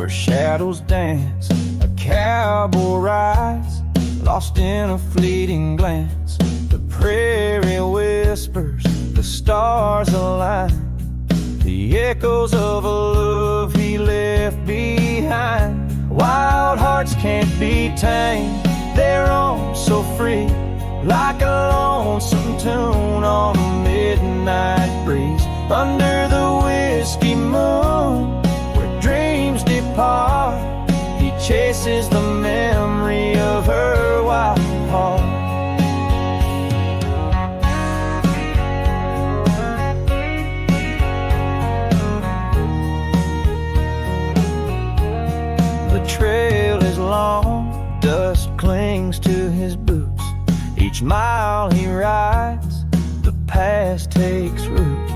Shadows dance, a cowboy rides, lost in a fleeting glance. The prairie whispers, the stars align, the echoes of a love he left behind. Wild hearts can't be tamed, they're on so free, like a lonesome tune on a midnight breeze. Under the whiskey moon, dreams depart, he chases the memory of her wild heart. The trail is long, dust clings to his boots. Each mile he rides, the past takes root.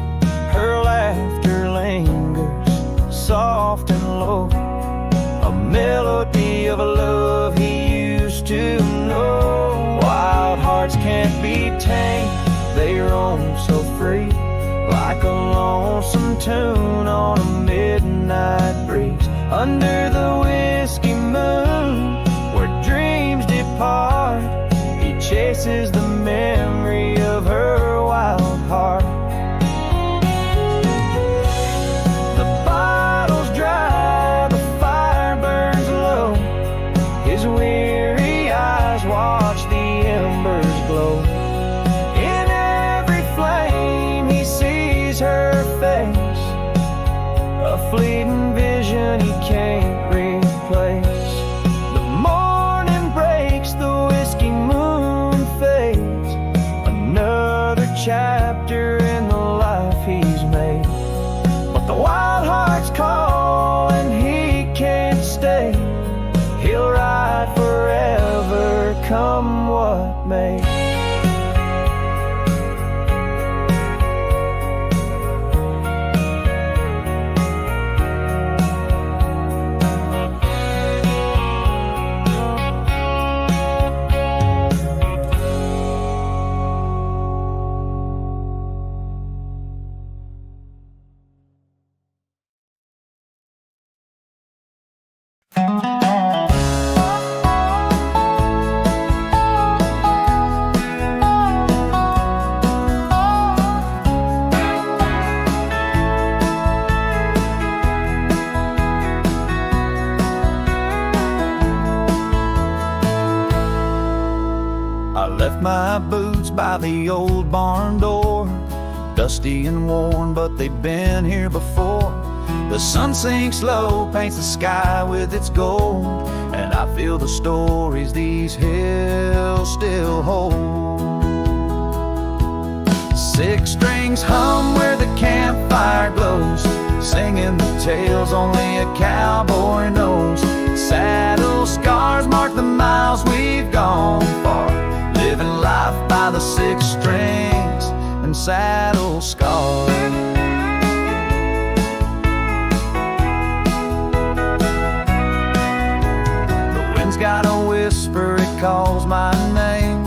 Her laughter lingers, soft and low, a melody of a love he used to know. Wild hearts can't be tamed, they roam so free, like a lonesome tune on a midnight breeze. Under the whiskey moon, where dreams depart, he chases the memory of her wild heart. Weary eyes watch the embers glow. In every flame he sees her face, a fleeting vision he can't replace. The morning breaks, the whiskey moon fades, another chapter in the life he's made. But the wild heart's call and he can't stay, he'll ride forever, come what may. My boots by the old barn door, dusty and worn, but they've been here before. The sun sinks low, paints the sky with its gold, and I feel the stories these hills still hold. Six strings hum where the campfire glows, singing the tales only a cowboy knows. Saddle scars mark the miles we've gone far, living life by the six strings and saddle scars. The wind's got a whisper, it calls my name.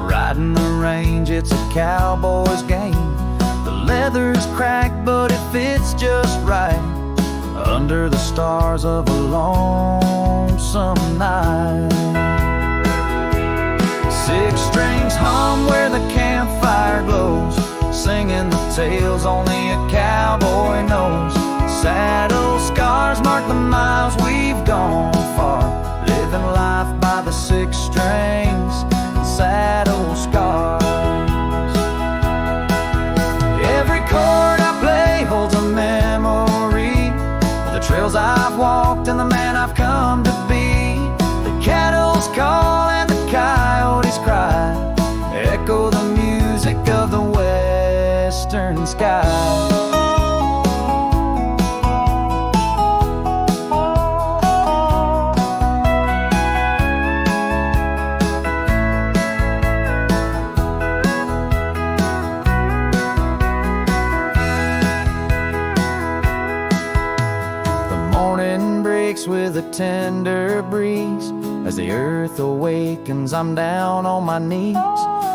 Riding the range, it's a cowboy's game. The leather's cracked, but it fits just right under the stars of a lonesome night. Six strings hum where the campfire glows, singing the tales only a cowboy knows. Saddle scars mark the miles we've gone far, living life by the six strings and saddle scars. Every chord I play holds a memory, the trails I've walked and the man I've come to be. The cattle's call and the coyotes cry echo the music of the western sky. shakes with a tender breeze. As the earth awakens, I'm down on my knees,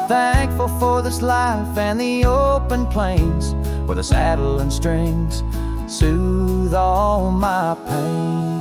thankful for this life and the open plains, where the saddle and strings soothe all my pain.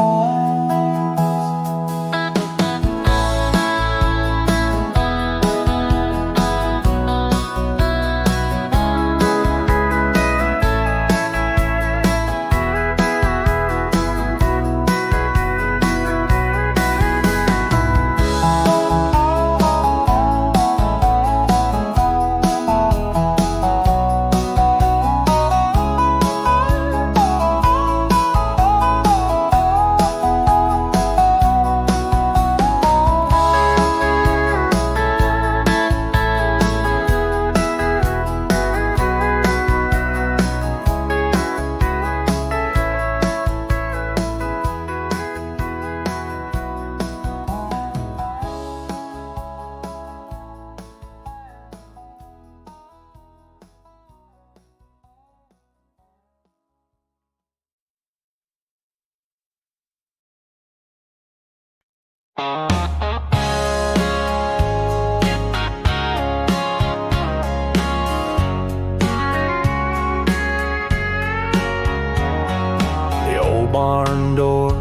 The old barn door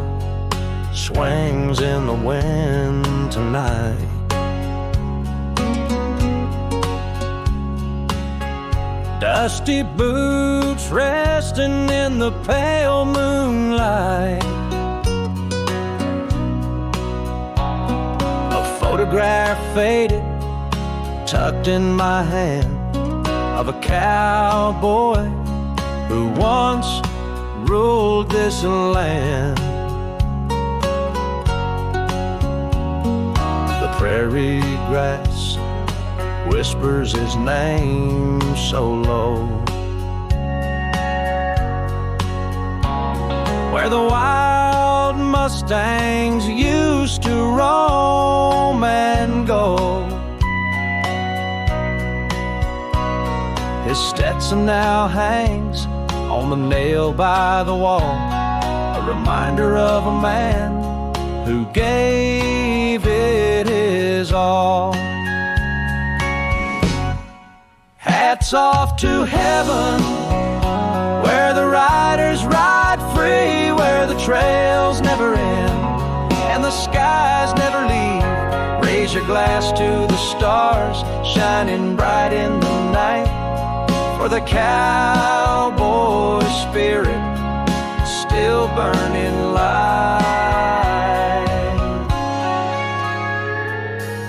swings in the wind tonight. Dusty boots resting in the pale moonlight. A photograph faded, tucked in my hand, of a cowboy who once ruled this land. The prairie grass whispers his name so low, where the wild mustangs used to roam and go. His Stetson now hangs on the nail by the wall, a reminder of a man who gave it his all. Hats off to heaven, where the riders ride free, where the trails never end and the skies never leave. Raise your glass to the stars shining bright in the night, for the cowboy spirit still burning light.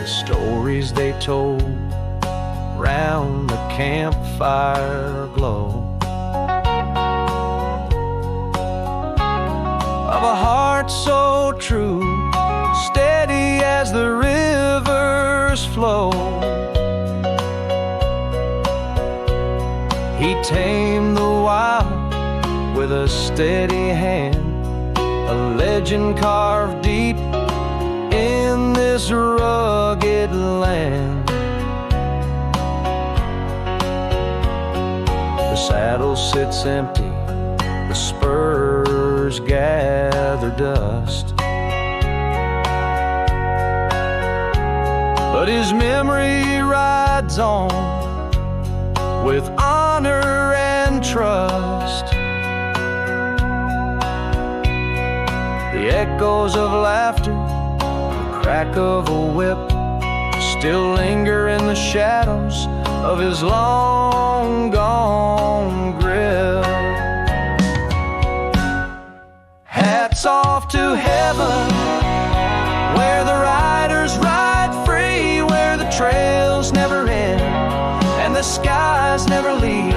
The stories they told round the campfire glow, of a heart so true, steady as the rivers flow. He tamed the wild with a steady hand, a legend carved deep in this rugged land. The saddle sits empty, the spurs gather dust, but his memory rides on with honor and trust. The echoes of laughter, the crack of a whip, still linger in the shadows of his long gone grip. Hats off to heaven, where the riders ride free, where the trails never end and the skies never leave.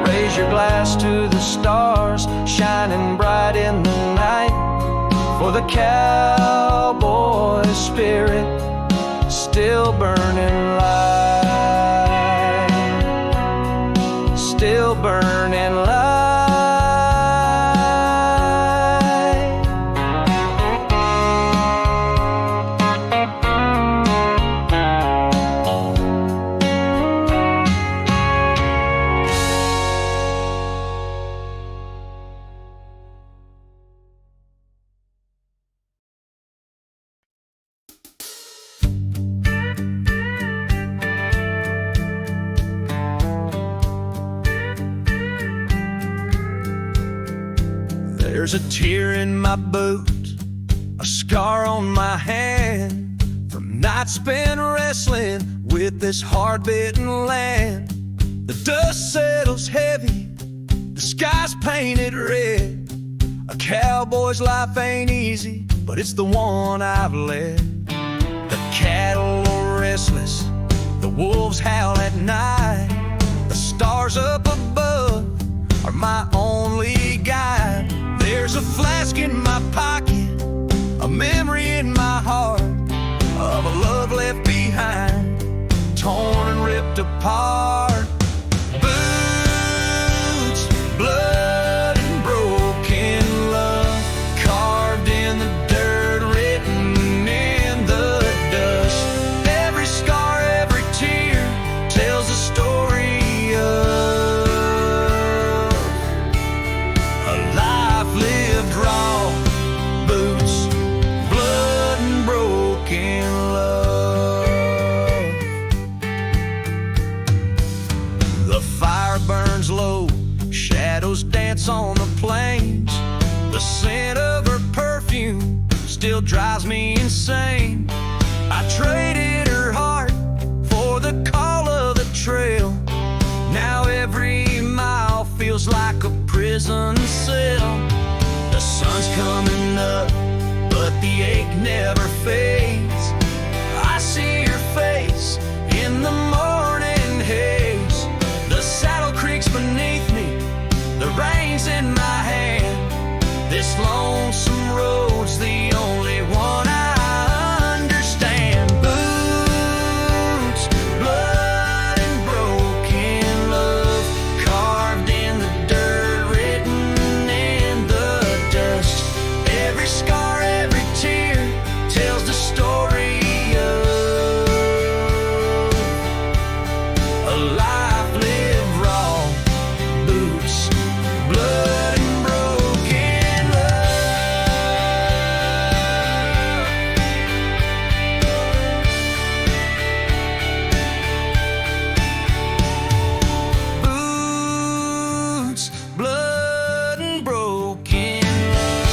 Raise your glass to the stars shining bright in the night, for the cowboy spirit still burning light, still burning light. There's a tear in my boot, a scar on my hand, from nights spent wrestling with this hard-bitten land. The dust settles heavy, the sky's painted red. A cowboy's life ain't easy, but it's the one I've led. The cattle are restless, the wolves howl at night. The stars up above are my only guide. There's a flask in my pocket, a memory in my heart, of a love left behind, torn and ripped apart. Boots, blood, and broken love, carved in the dirt, written in the dust. Every scar, every tear tells a story of a life lived raw. Boots, blood, and broken love. The fire burns low, shadows dance on the plains. The scent of her perfume still drives me insane. I traded her heart for the call of the trail. Now every mile feels like a prison cell. The sun's coming up, but the ache never fades. I see your face in the morning haze. The saddle creaks beneath me, the reins in my hand. This lonesome road's the only one I understand. Boots, blood, and broken love, carved in the dirt, written in the dust. Every scar, every tear tells the story of a life lived raw. Boots, blood, and broken love. Boots, blood, and broken love,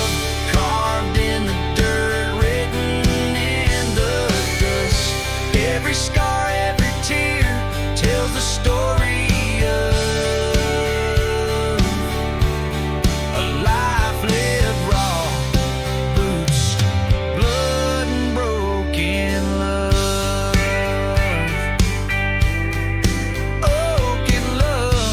carved in the dirt, written in the dust. Every scar, every tear tells the story of a life lived raw. Boots, blood, and broken love. Broken love.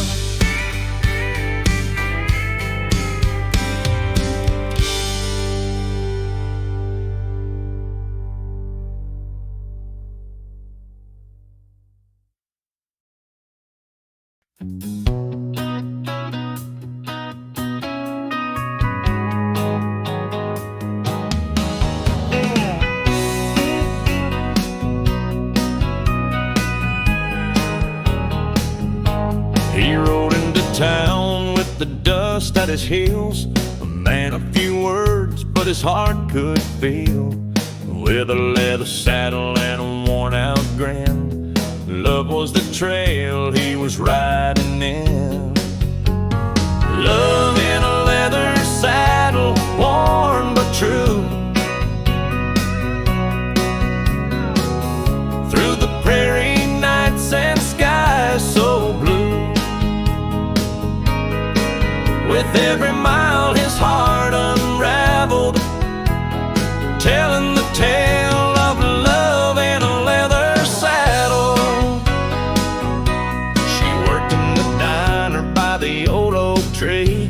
He rode into town with the dust at his heels, a man of few words, but his heart could feel. With a leather saddle and a worn-out grin, love was the trail he was riding in. Love in a leather saddle, worn but true. Through the prairie nights and skies so blue. With every mile his heart unraveled, telling the tale of love in a leather saddle. She worked in the diner by the old oak tree,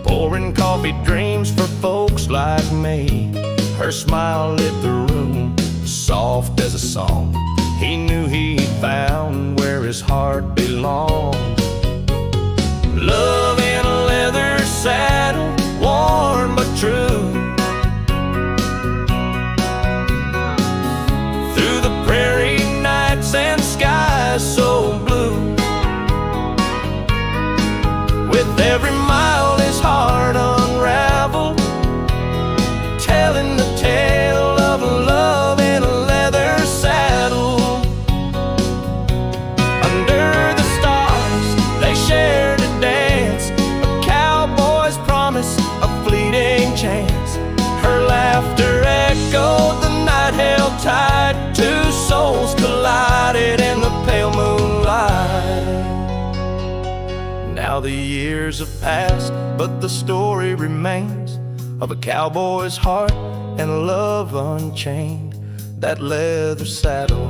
pouring coffee dreams for folks like me. Her smile lit the room, soft as a song. He knew he'd found where his heart belonged. Love in a leather saddle, worn but true. Through the prairie nights and skies so blue. With every mile his heart unraveled, telling the tale of love in a leather saddle. Under the stars they shared a dance, a cowboy's pride. Now the years have passed, but the story remains of a cowboy's heart and love unchained. That leather saddle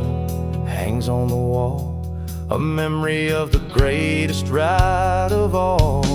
hangs on the wall, a memory of the greatest ride of all.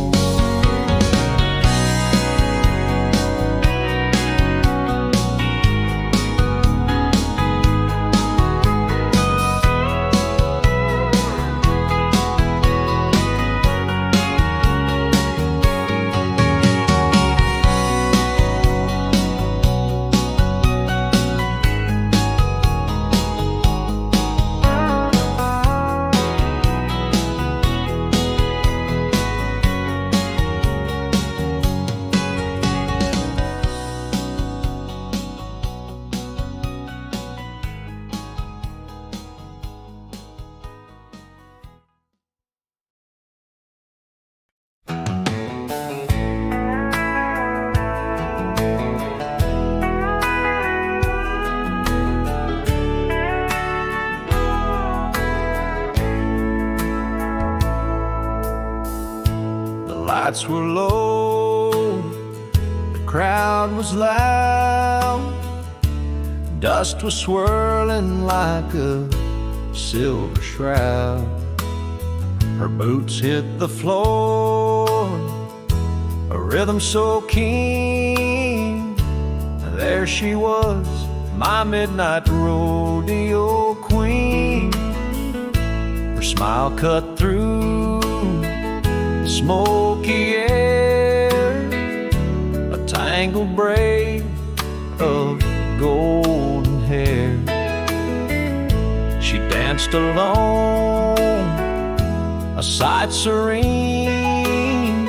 Lights were low, the crowd was loud, dust was swirling like a silver shroud. Her boots hit the floor, a rhythm so keen. There she was, my midnight rodeo queen. Her smile cut through smoky air, a tangled braid of golden hair. She danced alone, a sight serene,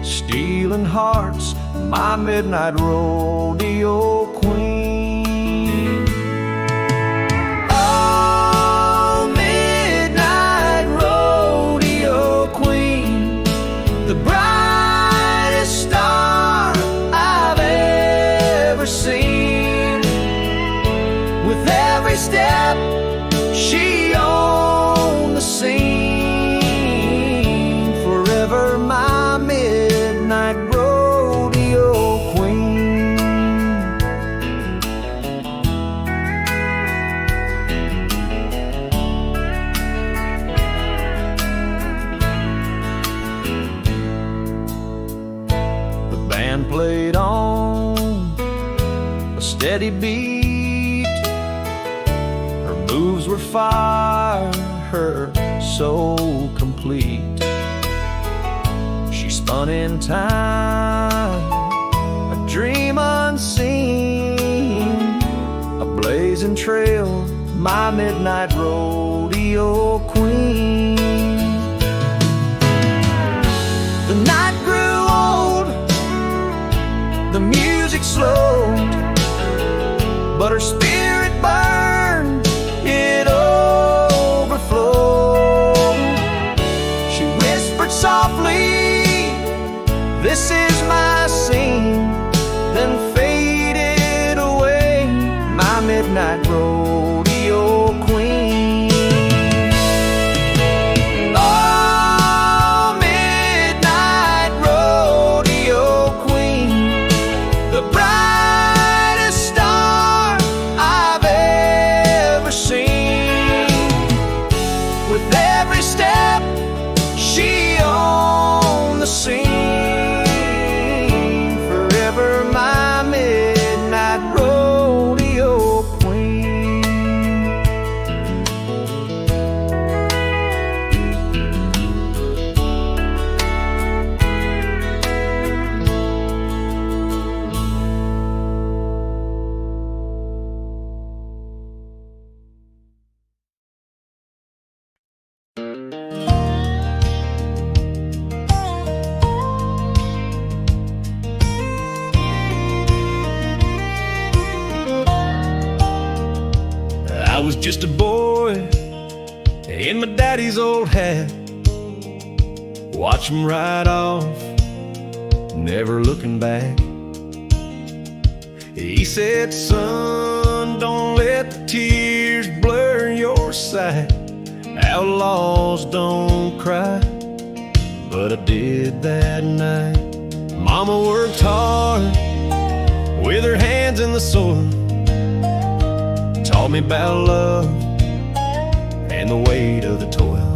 stealing hearts, my midnight rodeo queen. Oh, midnight rodeo queen, the brightest star I've ever seen. With every step, she owned the scene. Forever my midnight rodeo queen. The band played on a steady beat. Her moves were fire, her soul complete. She spun in time, a dream unseen, a blazing trail, my midnight rodeo queen. The night grew old, the music slowed, but her spirit burned, it overflowed. She whispered softly, this is my scene, then faded away, my midnight rodeo queen. Oh, midnight rodeo queen, the brightest star I've ever seen. With every step, she owned the scene. Forever my midnight rodeo queen. I was just a boy in my daddy's old hat, watch him ride off, never looking back. He said, son, don't let the tears blur your sight. Outlaws don't cry, but I did that night. Mama worked hard with her hands in the soil, taught me about love and the weight of the toil.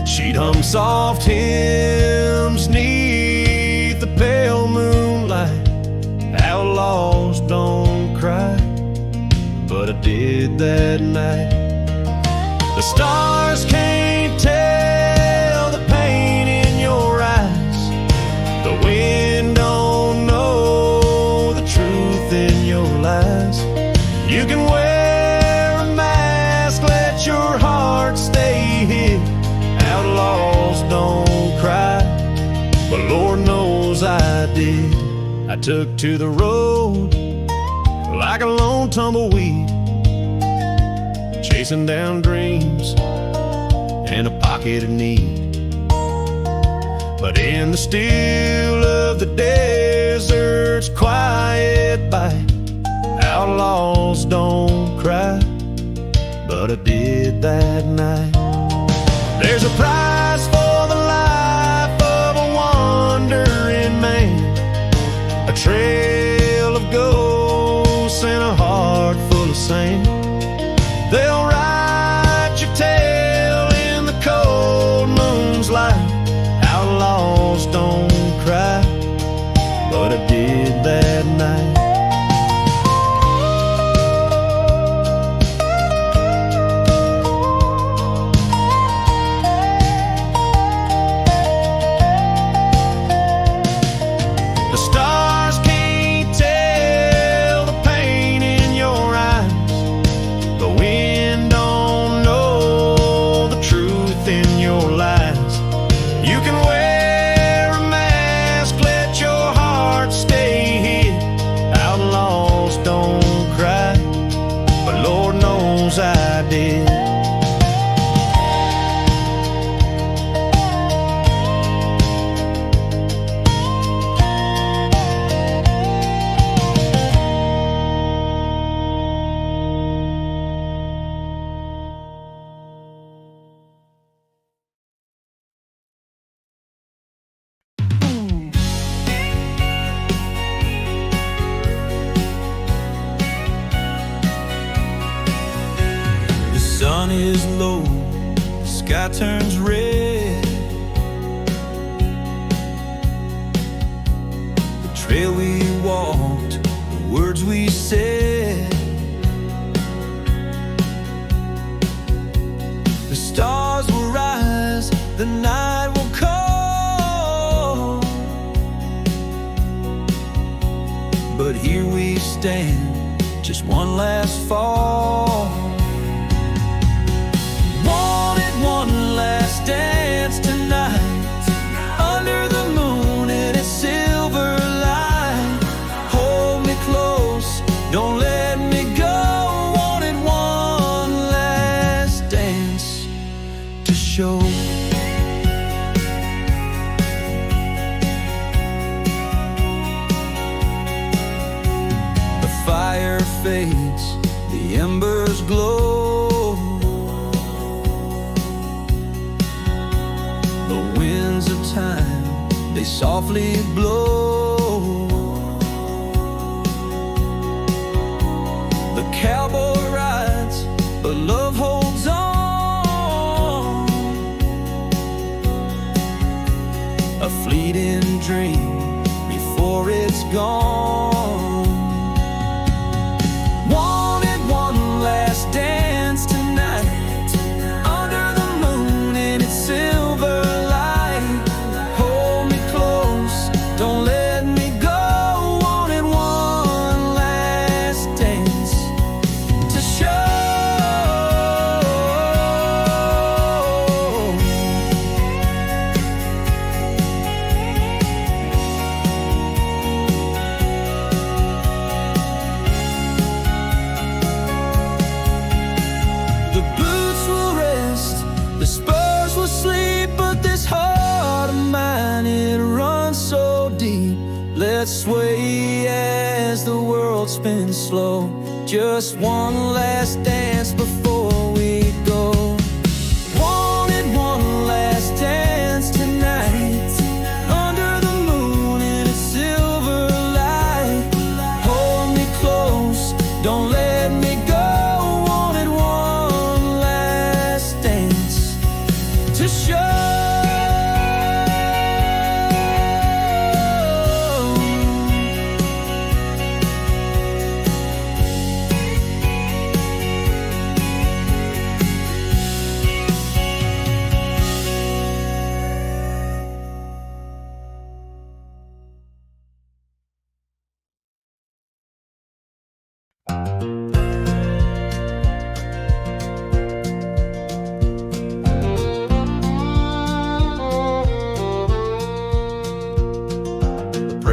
She'd hum soft hymns neath the pale moonlight. Outlaws don't cry, but I did that night. The stars can't tell the pain in your eyes. The wind don't know the truth in your lies. You can wear a mask, let your heart stay hid. Outlaws don't cry, but Lord knows I did. I took to the road like a lone tumbleweed, chasing down dreams and a pocket of need. But in the still of the desert's quiet bite, outlaws don't cry, but I did that night. There's a price for the life of a wandering man, a trail of ghosts and a heart full of sand. They'll write your tale in the cold moon's light. Outlaws don't cry, but I did that night. I did. The sun is low, the sky turns red. The trail we walked, the words we said. The stars will rise, the night will come. But here we stand, just one last fall. One last dance tonight, under the moon in its silver light. Hold me close, don't let me go. Wanted one last dance to show. The fire fades, the embers glow. Time, they softly blow. The cowboy rides, but love holds on. A fleeting dream before it's gone. Wanted one last dance tonight, under the moon in its silver. Don't let me go, wanted one last dance to show. The boots will rest, the spurs will sleep, but this heart of mine, it runs so deep. Let's sway as the world spins slow. Just one last dance before we go. Wanted one last dance tonight.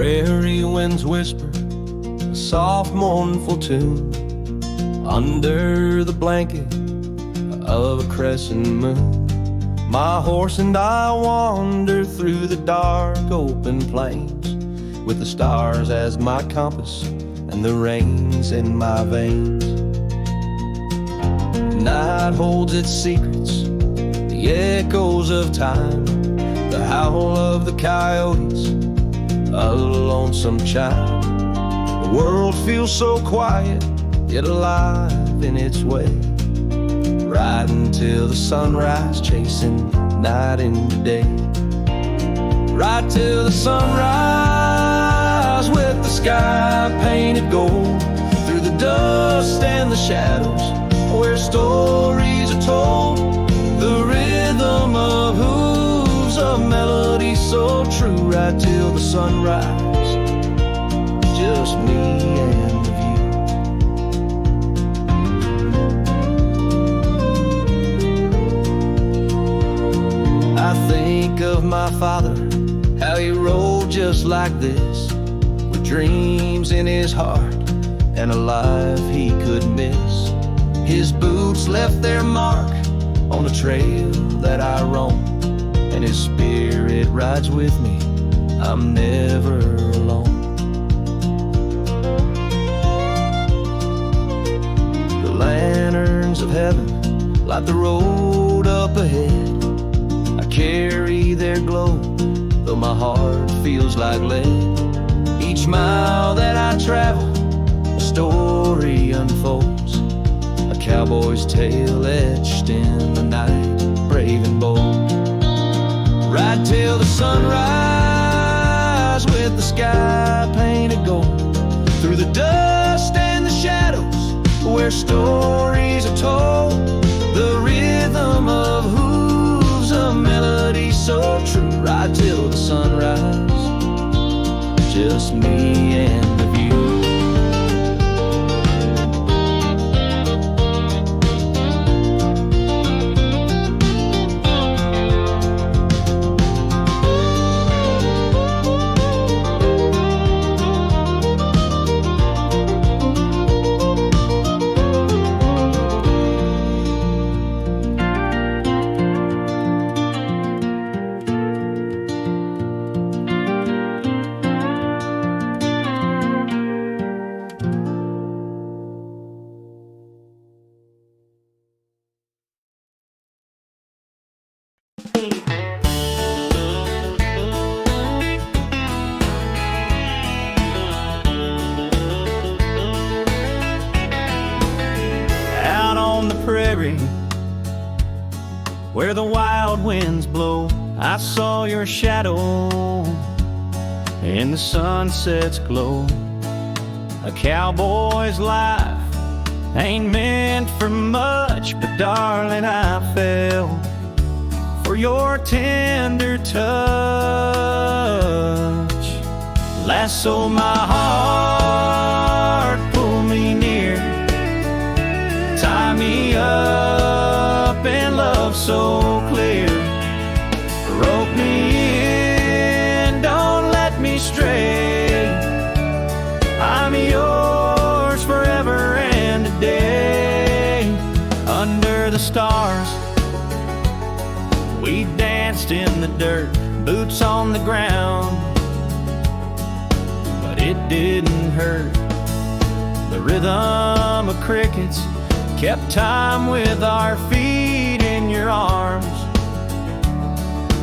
prairie winds whisper a soft mournful tune under the blanket of a crescent moon. My horse and I wander through the dark open plains, with the stars as my compass and the reins in my veins. Night holds its secrets, the echoes of time, the howl of the coyotes, a lonesome chime. The world feels so quiet, yet alive in its way, riding till the sunrise, chasing night into day. Ride till the sunrise with the sky painted gold, through the dust and the shadows where stories are told. The rhythm of hooves, a melody so true. Ride till the sunrise, just me and the view. I think of my father, how he rode just like this, with dreams in his heart and a life he could miss. His boots left their mark on the trail that I roam, and his spirit rides with me, I'm never alone. The lanterns of heaven light the road up ahead. I carry their glow, though my heart feels like lead. Each mile that I travel, a story unfolds, a cowboy's tale etched in the night, brave and bold. Ride till the sunrise with the sky painted gold, through the dust and the shadows where stories are told. The rhythm of hooves, a melody so true. Ride till the sunrise, just me and the view. Out on the prairie, where the wild winds blow, I saw your shadow in the sunset's glow. A cowboy's life ain't meant for much, but darling, I fell for your tender touch. Lasso my heart, pull me near, tie me up in love so clear. Rope me in, don't let me stray. I'm yours forever and a day. Under the stars, we danced in the dirt, boots on the ground, but it didn't hurt. The rhythm of crickets kept time with our feet in your arms.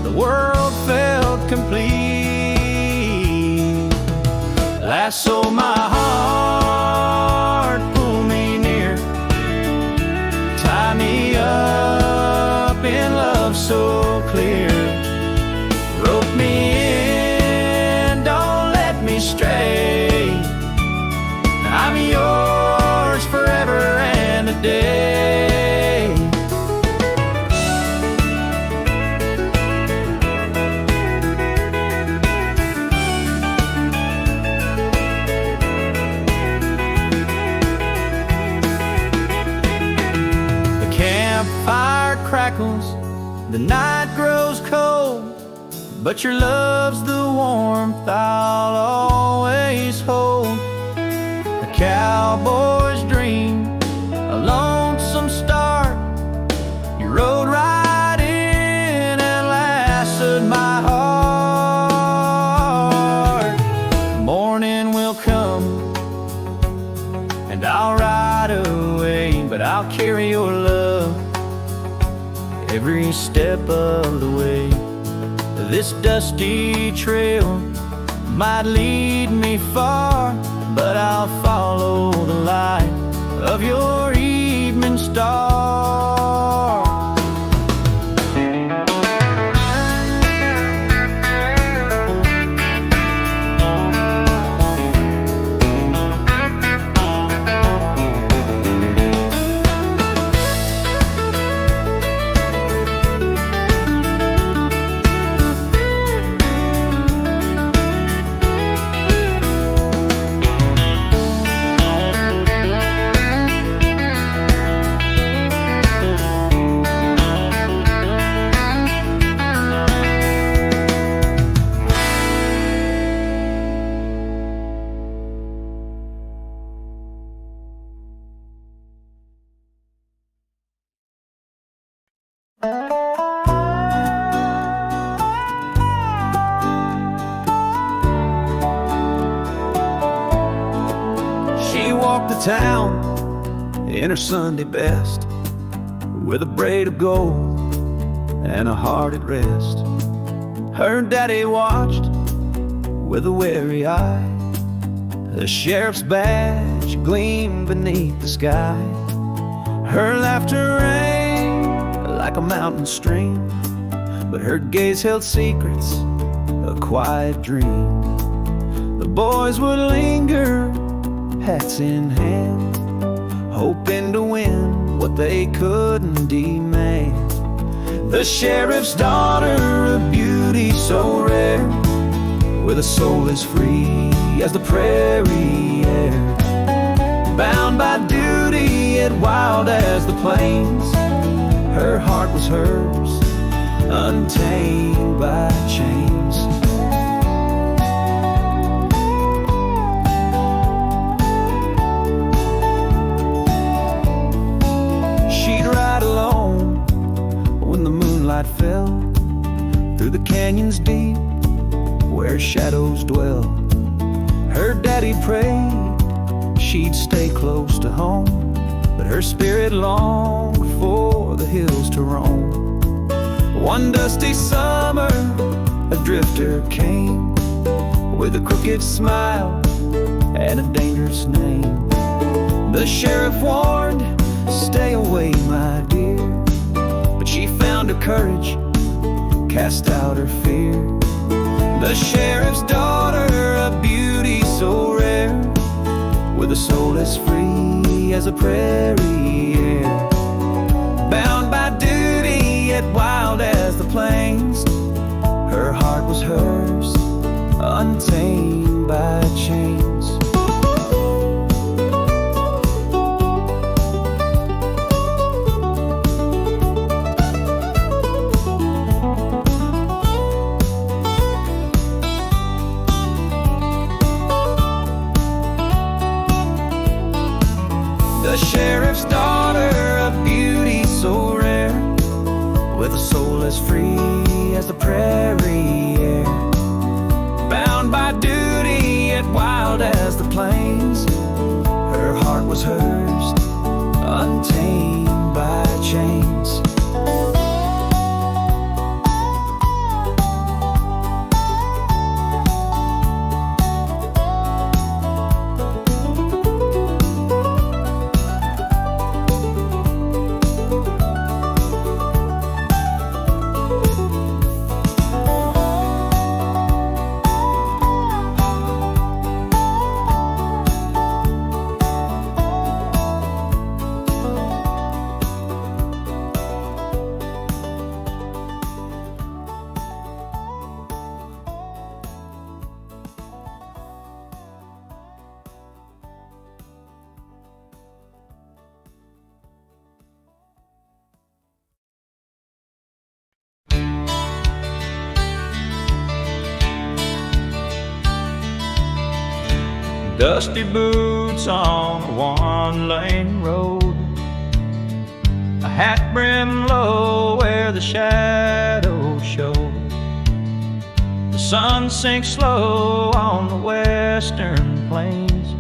The world felt complete. Lasso my heart, pull me near, tie me up in love so clear. Rope me in, don't let me stray. I'm yours forever and a day. The campfire crackles, the night grows cold, but your love's the warmth I'll always hold. A cowboy's dream, a lonesome start. You rode right in and lassoed my heart. Morning will come and I'll ride away, but I'll carry your love every step of the way. This dusty trail might lead me far, but I'll follow the light of your evening star. She walked the town in her Sunday best, with a braid of gold and a heart at rest. Her daddy watched with a wary eye. The sheriff's badge gleamed beneath the sky. Her laughter rang like a mountain stream, but her gaze held secrets, a quiet dream. The boys would linger, hats in hand, hoping to win what they couldn't demand. The sheriff's daughter, a beauty so rare, with a soul as free as the prairie air. Bound by duty, yet wild as the plains, her heart was hers, untamed by chains. She'd ride alone when the moonlight fell through the canyons deep where shadows dwell. Her daddy prayed she'd stay close to home, but her spirit longed for the hills to roam. One dusty summer, a drifter came with a crooked smile and a dangerous name. The sheriff warned, "Stay away, my dear," but she found her courage, cast out her fear. The sheriff's daughter, a beauty so rare, with a soul as free as a prairie air. Bound by duty, yet wild as the plains, her heart was hers, untamed by chains. The sheriff's daughter, a beauty so rare, with a soul as free as the prairie air. Bound by duty, yet wild as the plains, her heart was hers, untamed by chains. dusty boots on a one-lane road, a hat brim low where the shadows show. The sun sinks slow on the western plains,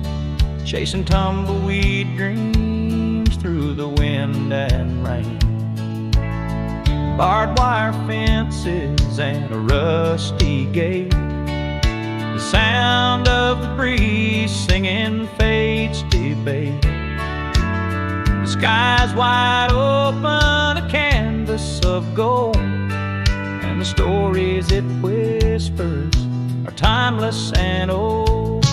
chasing tumbleweed dreams through the wind and rain. Barbed wire fences and a rusty gate, the sound of the priest singing fate's debate. The sky's wide open, a canvas of gold, and the stories it whispers are timeless and old.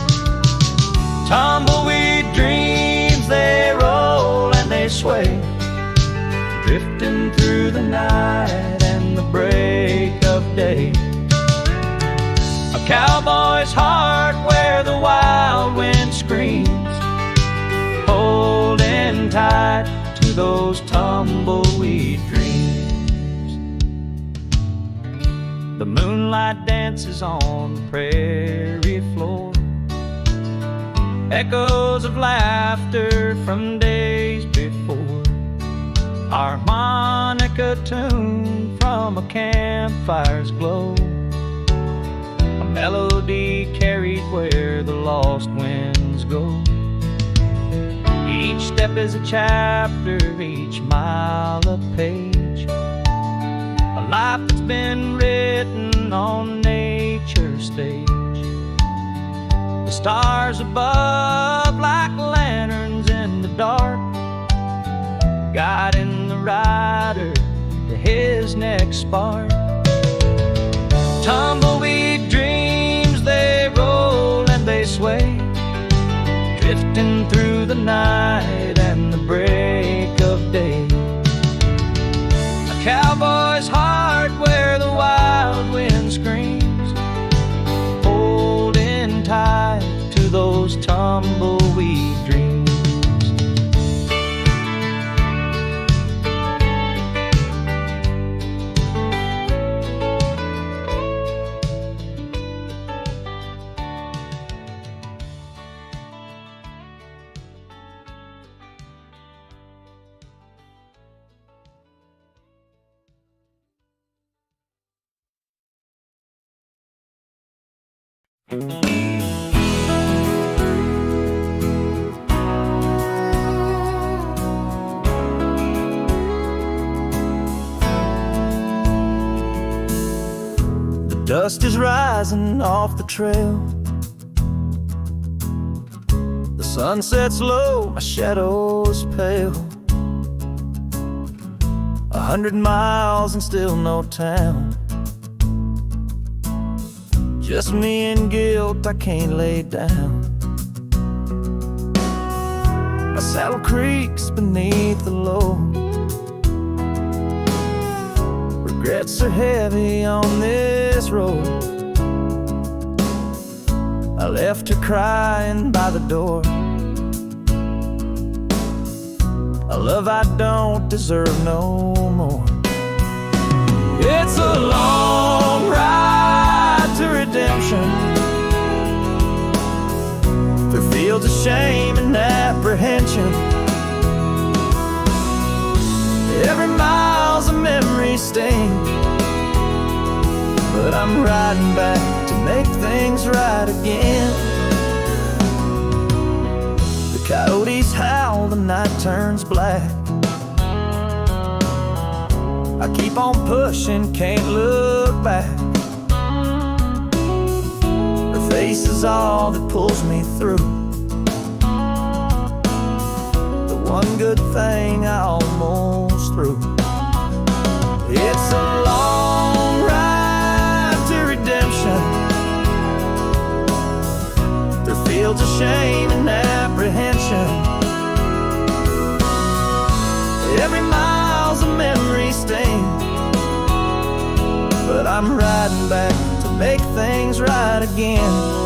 Tumbleweed dreams, they roll and they sway, drifting through the night and the break of day. A cowboy's heart where the wild wind screams, holding tight to those tumbleweed dreams. The moonlight dances on the prairie floor, echoes of laughter from days before. Harmonica tune from a campfire's glow, a melody carried where the lost winds go. Each step is a chapter, each mile a page, a life that's been written on nature's stage. The stars above like lanterns in the dark, guiding the rider to his next spark. Tumbleweed dreams, they roll and they sway, drifting through the night and the break of day. A cowboy's heart where the wild wind screams, holding tight to those tumbleweed dreams. The dust is rising off the trail, the sun sets low, my shadow's pale. 100 miles and still no town, just me and guilt I can't lay down. My saddle creaks beneath the load, regrets are heavy on this road. I left her crying by the door, a love I don't deserve no more. It's a long ride to redemption, through fields of shame and apprehension. Every mile's a memory stain, but I'm riding back to make things right again. The coyotes howl, the night turns black, I keep on pushing, can't look back. Her face is all that pulls me through, the one good thing I almost threw. It's a long ride to redemption, through fields of shame and apprehension. Every mile's a memory stain, but I'm riding back to make things right again.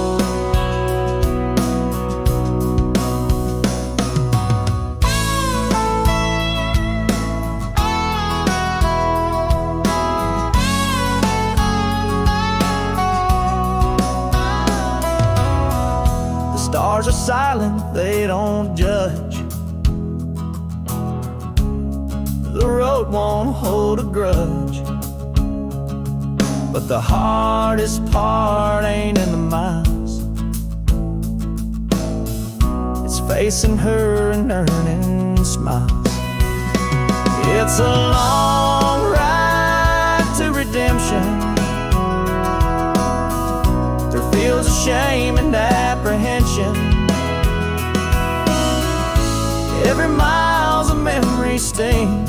The stars are silent, they don't judge. The road won't hold a grudge, but the hardest part ain't in the miles. It's facing her and earning smiles. It's a long ride to redemption, through fields of shame and apprehension. Every mile's a memory sting,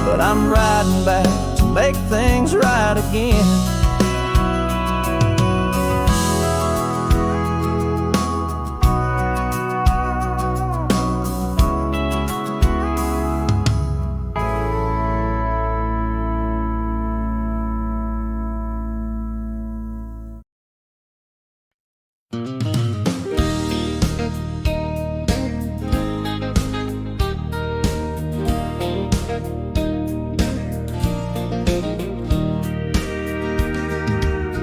but I'm riding back to make things right again.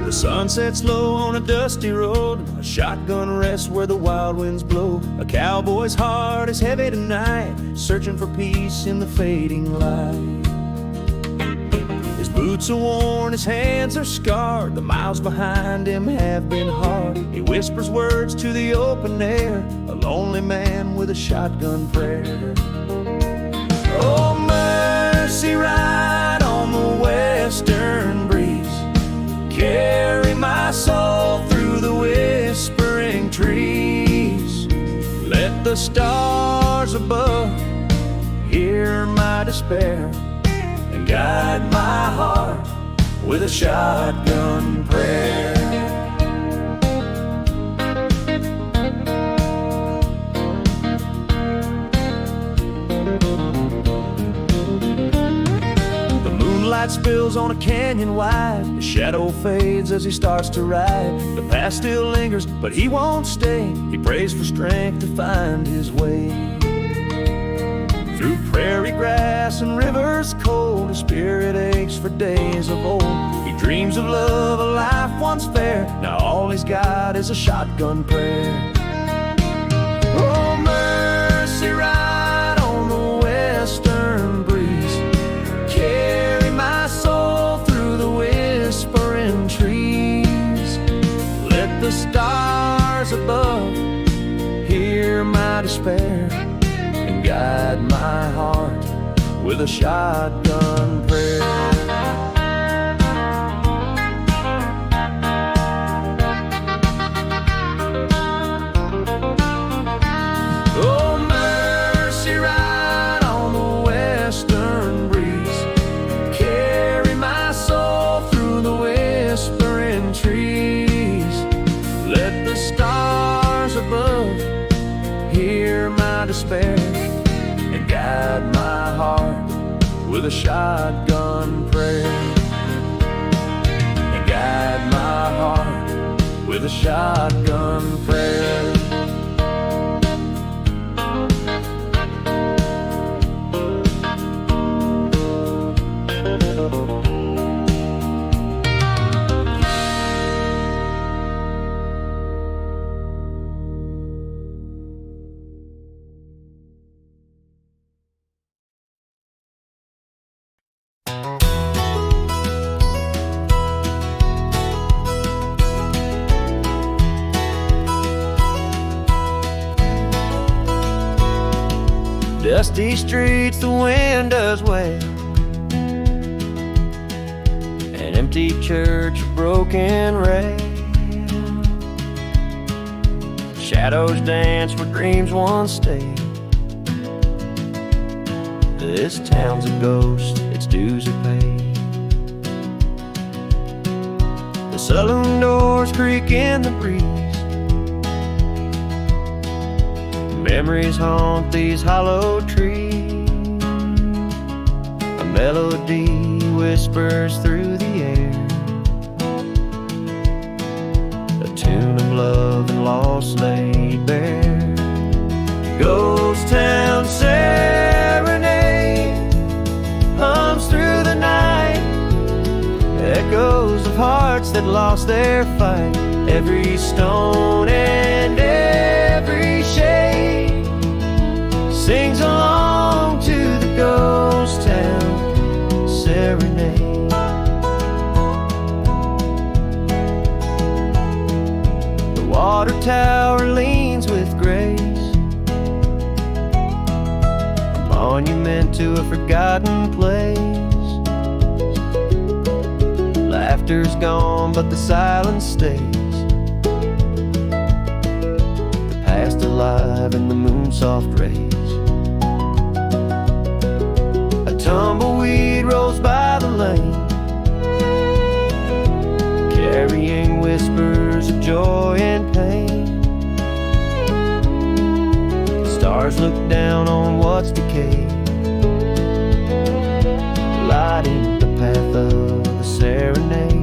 Sun sets low on a dusty road, a shotgun rests where the wild winds blow. A cowboy's heart is heavy tonight, searching for peace in the fading light. His boots are worn, his hands are scarred, the miles behind him have been hard. He whispers words to the open air, a lonely man with a shotgun prayer. Oh, mercy, ride on the western breeze, carry my soul through the whispering trees. Let the stars above hear my despair, and guide my heart with a shotgun prayer. Light spills on a canyon wide, his shadow fades as he starts to ride. The past still lingers, but he won't stay. He prays for strength to find his way. Through prairie grass and rivers cold, his spirit aches for days of old. He dreams of love, a life once fair. Now all he's got is a shotgun prayer. Oh, mercy, ride on the western breeze, carry my soul through the whispering trees. Let the stars above hear my despair, and guide my heart with a shotgun prayer. Despair, and guide my heart with a shotgun prayer, and guide my heart with a shotgun prayer. Dusty streets, the wind does wail, an empty church, a broken rail. Shadows dance where dreams once stayed. This town's a ghost, its dues are paid. The saloon doors creak in the breeze. Memories haunt these hollow trees. A melody whispers through the air, a tune of love and loss laid bare. Ghost town serenade hums through the night, echoes of heart hearts that lost their fight, every stone and every shade sings along to the ghost town serenade. The water tower leans with grace, a monument to a forgotten place. Laughter's gone, but the silence stays. The past alive in the moon's soft rays. A tumbleweed rolls by the lane, carrying whispers of joy and pain. The stars look down on what's decayed, lighting the path of the serenade.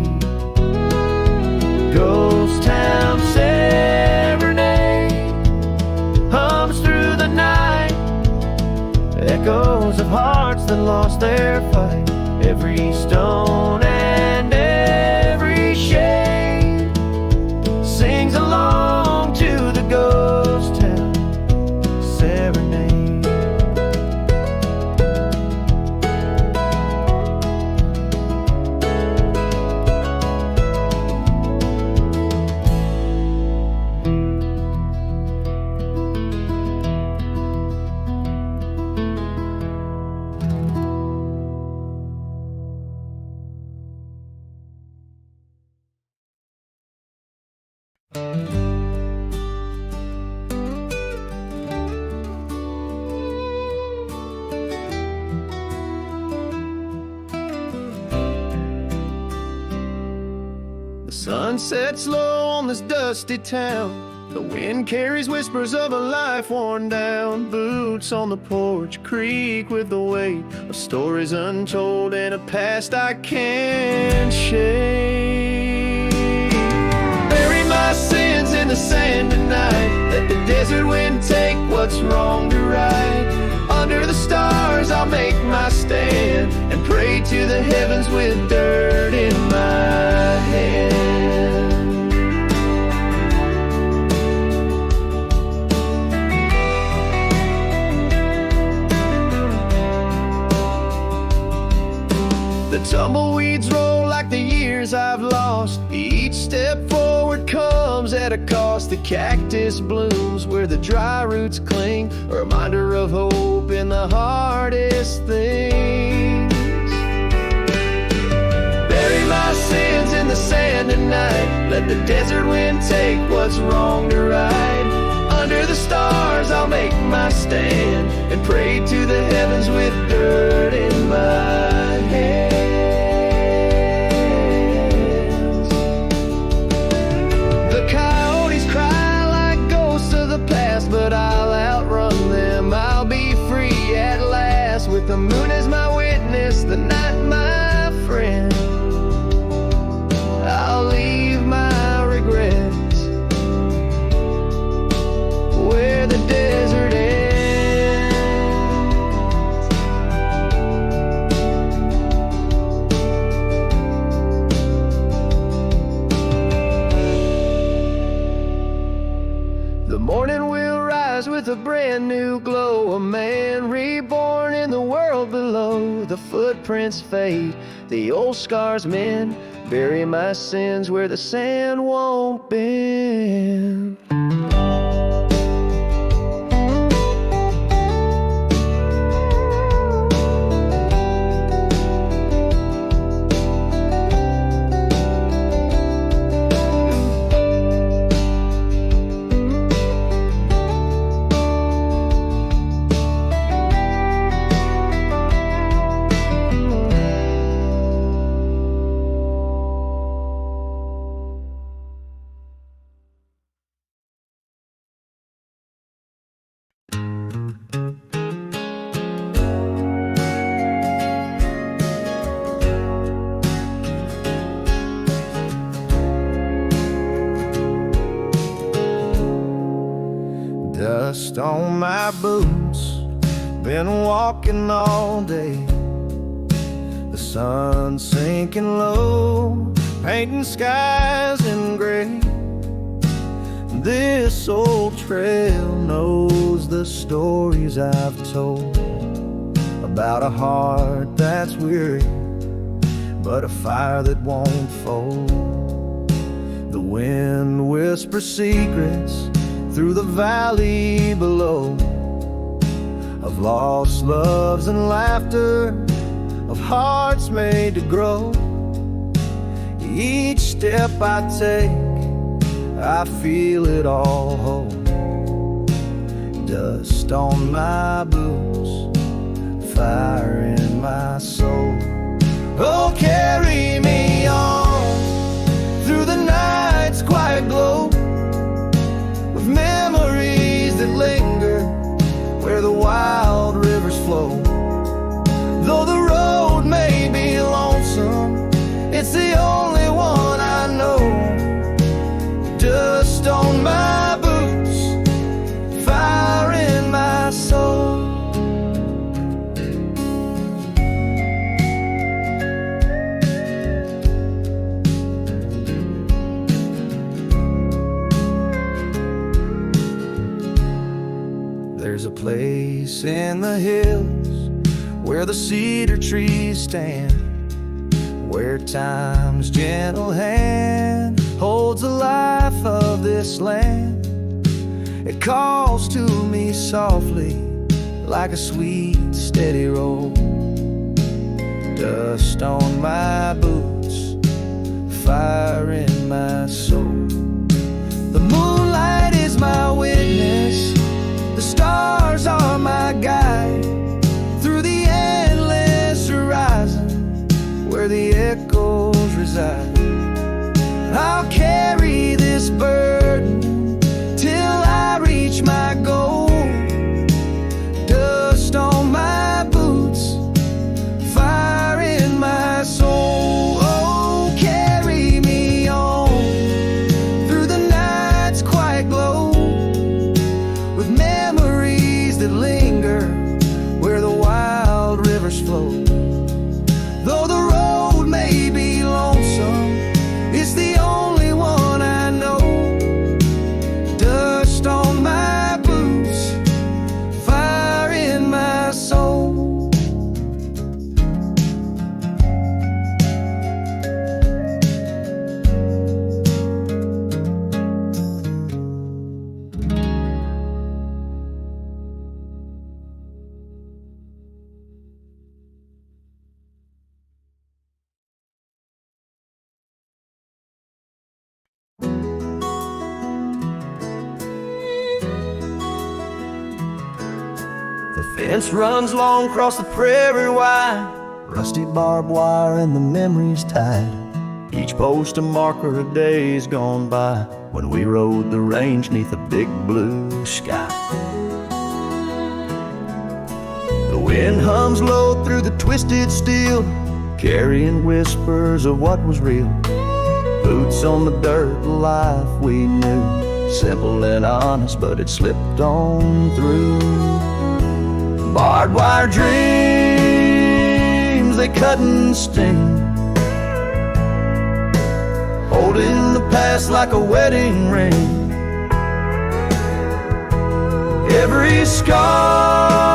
Ghost town serenade hums through the night, echoes of hearts that lost their fight, every stone and every shade sings along to the ghost town serenade. The sun sets low on this dusty town. The wind carries whispers of a life worn down. Boots on the porch creak with the weight of stories untold and a past I can't shake. Bury my sins in the sand tonight. Let the desert wind take what's wrong to right. Under the stars I'll make my stand and pray to the heavens with dirt in my hand. The tumbleweeds roll like the years I've lost. Each step forward comes at a cost. The cactus blooms where the dry roots cling, a reminder of hope in the hardest things. Bury my sins in the sand tonight. Let the desert wind take what's wrong to right. Under the stars I'll make my stand and pray to the heavens with dirt in my hands. The coyotes cry like ghosts of the past, but I'll outrun them. I'll be free at last with the moon as my witness, the night my friend. I'll leave my regrets where the desert ends. The morning will rise with a brand new glow, a man reborn in the world below. The footprints fade, the old scars mend. Bury my sins where the sand won't bend. Dust on my boots, been walking all day. The sun's sinking low, painting skies in gray. This old trail knows the stories I've told about a heart that's weary, but a fire that won't fold. The wind whispers secrets through the valley below, of lost loves and laughter, of hearts made to grow. Each step I take, I feel it all hold. Dust on my boots, fire in my soul. Oh, carry me on through the night's quiet glow, with memories that linger where the wild rivers flow. Though the road may be lonesome, it's the only one I know. Dust on my boots, fire in my soul. There's a place in the hills where the cedar trees stand, where time's gentle hand holds the life of this land. It calls to me softly like a sweet, steady roll. Dust on my boots, fire in my soul. The moonlight is my witness, the stars are my guide, through the endless horizon where the echoes reside. I'll carry this burden till I reach my goal. Dust on my boots, fire in my soul. Oh, carry me on through the night's quiet glow, with memories that linger where the wild rivers flow. Though the road may be lonesome, it's the only one I know. Dust on my boots, fire in my soul. The fence runs long across the prairie wide, rusty barbed wire and the memories tied. Each post a marker of days gone by, when we rode the range neath a big blue sky. The wind hums low through the twisted steel, carrying whispers of what was real. Boots on the dirt, life we knew, simple and honest, but it slipped on through. Barbed wire dreams, they cut and sting, holding the past like a wedding ring. Every scar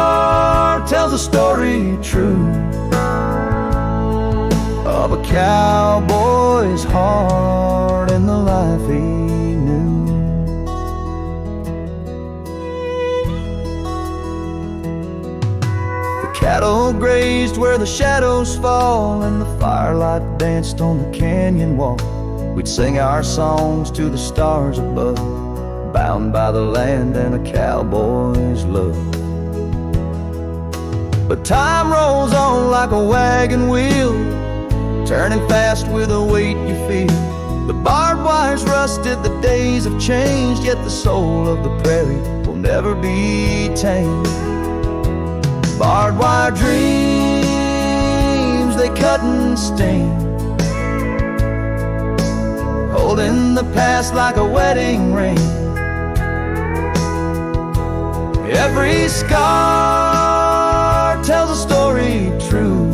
tells a story true of a cowboy's heart and the life he knew. The cattle grazed where the shadows fall, and the firelight danced on the canyon wall. We'd sing our songs to the stars above, bound by the land and a cowboy's love. But time rolls on like a wagon wheel, turning fast with a weight you feel. The barbed wire's rusted, the days have changed, yet the soul of the prairie will never be tamed. Barbed wire dreams, they cut and sting, holding the past like a wedding ring. Every scar tells a story true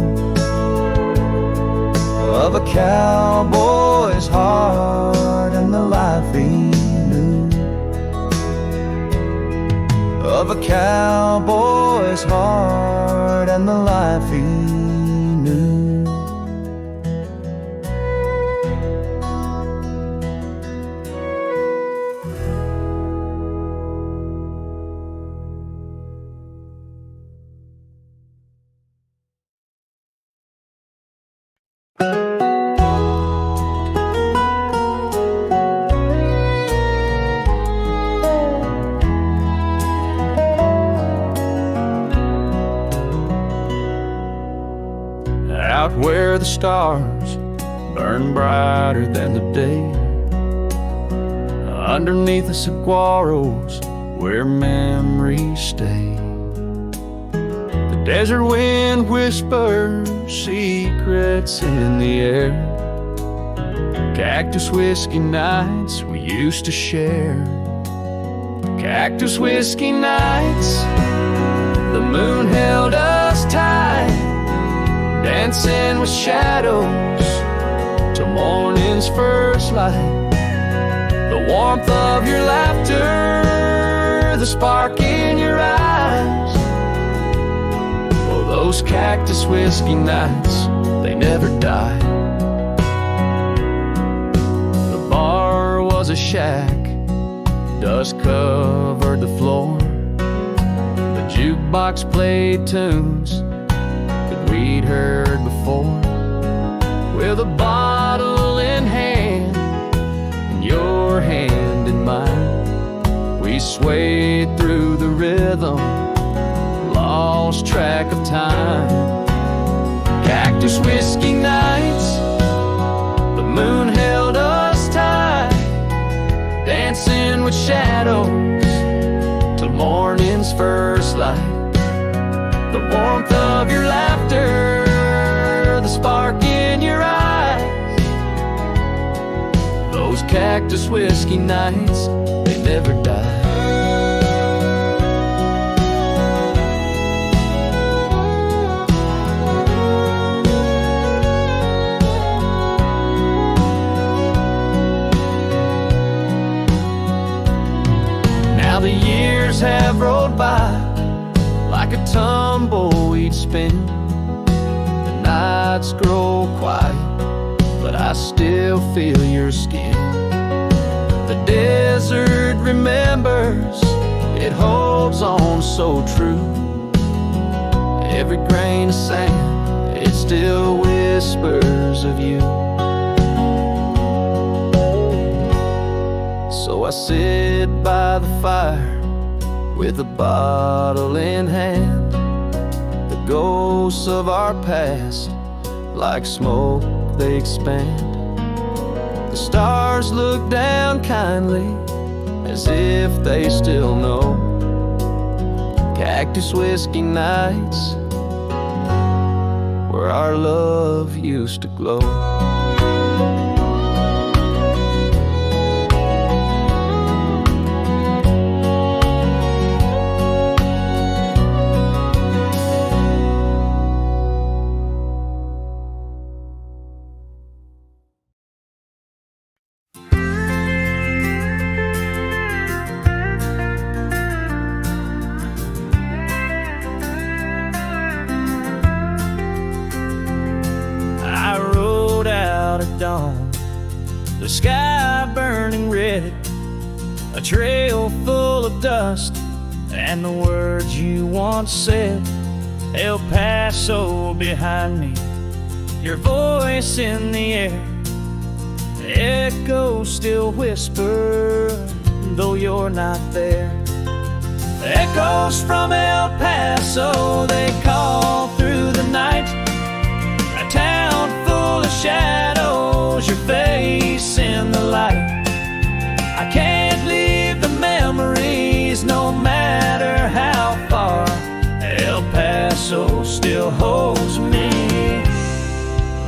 of a cowboy's cowboy's heart and the life he knew. Of a cowboy's heart and the life he knew. Out where the stars burn brighter than the day, underneath the saguaros where memories stay, the desert wind whispers secrets in the air. Cactus whiskey nights we used to share. Cactus whiskey nights, the moon held us tight, dancing with shadows till morning's first light. The warmth of your laughter, the spark in your eyes. Oh, those cactus whiskey nights, they never die. The bar was a shack, dust covered the floor. The jukebox played tunes we'd heard before. With a bottle in hand and your hand in mine, we swayed through the rhythm, lost track of time. Cactus whiskey nights, the moon held us tight, dancing with shadows till morning's first light. The warmth of your laughter, the spark in your eyes. Those cactus whiskey nights, they never die. Now the years have rolled by like a tumbleweed spin. The nights grow quiet, but I still feel your skin. The desert remembers, it holds on so true. Every grain of sand, it still whispers of you. So I sit by the fire with a bottle in hand. The ghosts of our past, like smoke, they expand. The stars look down kindly, as if they still know. Cactus whiskey nights, where our love used to glow. Dawn, the sky burning red, a trail full of dust, and the words you once said. El Paso behind me, your voice in the air, echoes still whisper, though you're not there. Echoes from El Paso, they call through the night, a town full of shadows, your face in the light. I can't leave the memories, no matter how far. El Paso still holds me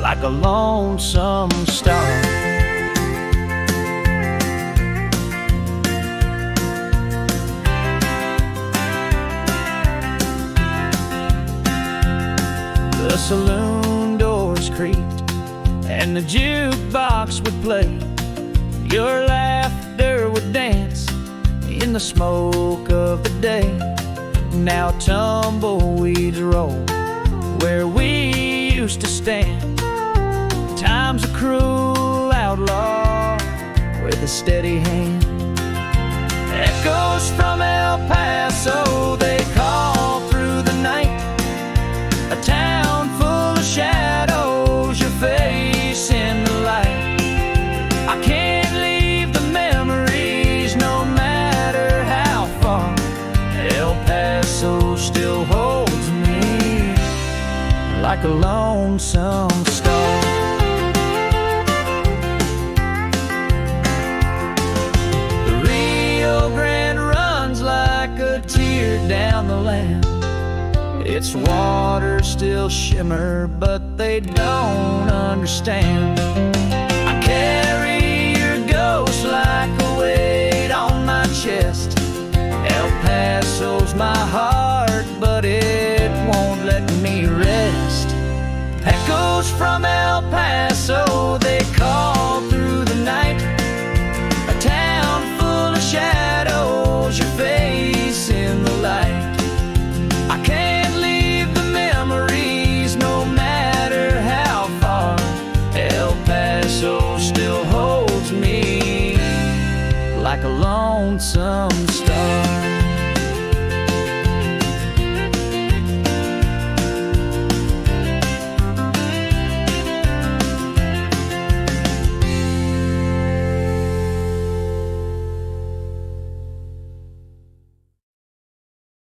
like a lonesome star. The saloon doors creaked and the jukebox would play. Your laughter would dance in the smoke of the day. Now tumbleweeds roll where we used to stand. Time's a cruel outlaw with a steady hand. Echoes from El Paso, they call through the night. A town full of shadows, your face in the light. I can't leave the memories no matter how far. El Paso still holds me like a lonesome star. The Rio Grande runs like a tear down the land. Its waters still shimmer, but they don't understand. I carry your ghost like a weight on my chest. El Paso's my heart, but it won't let me rest. Echoes from El Paso, they call through the night. A town full of shadows, your face in the light. I can't leave the memories no matter how far. El Paso still holds me like a lonesome star.